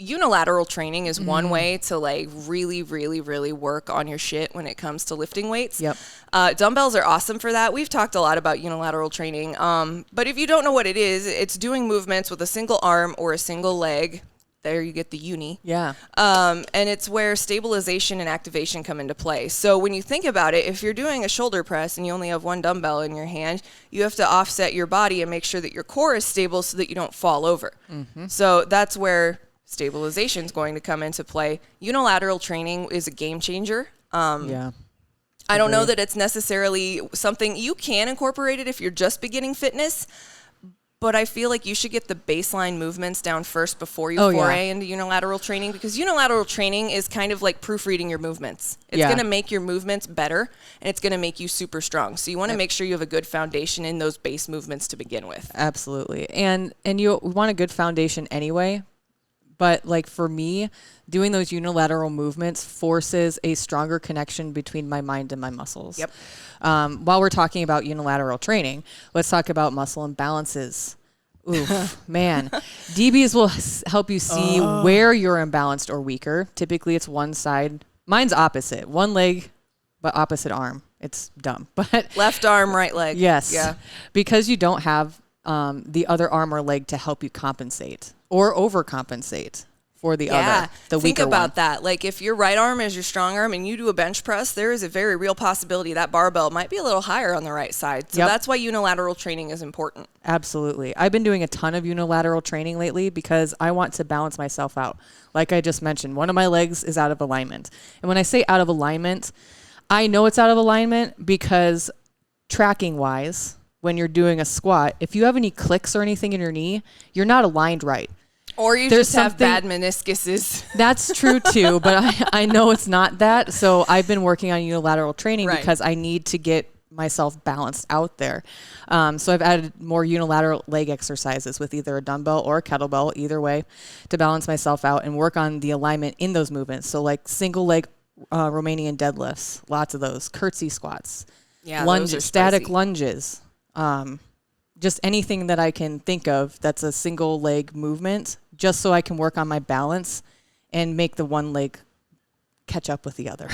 unilateral training is one way to like really, really, really work on your shit when it comes to lifting weights. Yep. Dumbbells are awesome for that. We've talked a lot about unilateral training. But if you don't know what it is, it's doing movements with a single arm or a single leg. There you get the uni. Yeah. And it's where stabilization and activation come into play. So when you think about it, if you're doing a shoulder press and you only have one dumbbell in your hand, you have to offset your body and make sure that your core is stable so that you don't fall over. So that's where stabilization is going to come into play. Unilateral training is a game changer. Yeah. I don't know that it's necessarily something you can incorporate it if you're just beginning fitness, but I feel like you should get the baseline movements down first before you foray into unilateral training, because unilateral training is kind of like proofreading your movements. It's going to make your movements better, and it's going to make you super strong. So you want to make sure you have a good foundation in those base movements to begin with. Absolutely. And you want a good foundation anyway. But like for me, doing those unilateral movements forces a stronger connection between my mind and my muscles. Yep. While we're talking about unilateral training, let's talk about muscle imbalances. Oof, man. DBs will help you see where you're imbalanced or weaker. Typically, it's one side. Mine's opposite. One leg, but opposite arm. It's dumb. But left arm, right leg. Yes. Yeah. Because you don't have the other arm or leg to help you compensate or overcompensate for the other, the weaker one. Think about that. Like if your right arm is your strong arm and you do a bench press, there is a very real possibility that barbell might be a little higher on the right side. So that's why unilateral training is important. Absolutely. I've been doing a ton of unilateral training lately because I want to balance myself out. Like I just mentioned, one of my legs is out of alignment. And when I say out of alignment, I know it's out of alignment because tracking wise, when you're doing a squat, if you have any clicks or anything in your knee, you're not aligned right. Or you just have bad meniscuses. That's true too, but I know it's not that. So I've been working on unilateral training because I need to get myself balanced out there. So I've added more unilateral leg exercises with either a dumbbell or a kettlebell, either way, to balance myself out and work on the alignment in those movements. So like single leg Romanian deadlifts, lots of those, curtsy squats, lunges, static lunges. Just anything that I can think of that's a single leg movement, just so I can work on my balance and make the one leg catch up with the other.